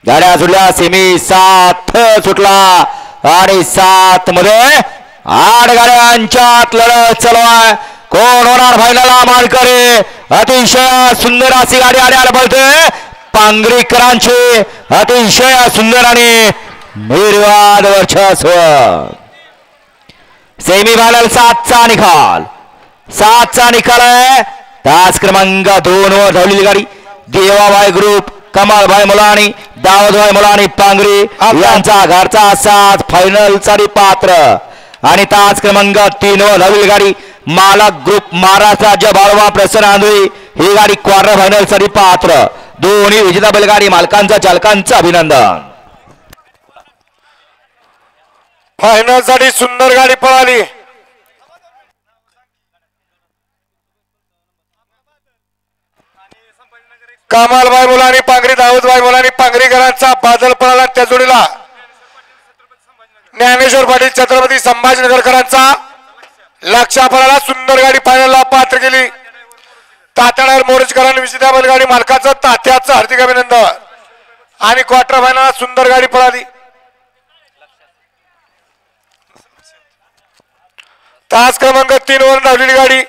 गाड्या सुटल्या सेमी 7 सुटला आणि 7 मध्ये 8 गाड्यांच्यात लढत चालू आहे. कोण होणार फायनलला मानकरी. अतिशय सुंदर अशी गाडी आल्याला पळते पांगरीकरांची. अतिशय सुंदर आणि निर्वाद वर्चस्व. सेमी फायनल 7चा निकाल. 7चा निकाल आहे. तास क्रमांक 2 वर धावलेली गाडी देवाबाई ग्रुप कमालभाई मुलानी दाऊदभाई मुलानी पांगरी यांचा घरचा साथ फायनलचा पात्र. आणि तास क्रमांक 3 वर धावलेली गाडी मालक ग्रुप महाराष्ट्र राज्य बाळवा प्रसन्न आंधळी ही गाडी क्वार्टर फायनल साठी पात्र. दोन्ही विजेता बैलगाडी मालकांचा चालकांचं अभिनंदन. फायनल साठी सुंदर गाडी पळाली. कमालभाई मुलानी पांगरी दाऊदभाई मुलानी पांगरीकरांचा बादल पळाला. त्या जोडीला ज्ञानेश्वर पाटील छत्रपती संभाजीनगरकरांचा लक्ष पळाला. सुंदर गाडी फायनलला पात्र केली. तात्यानगर मोरजकरांनी विजेता बैलगाडी मालकाचं तात्याचं हार्दिक अभिनंदन. आणि क्वार्टर फायनलला सुंदर गाडी पळाली. तास क्रमांक 3 वर धावलेली गाडी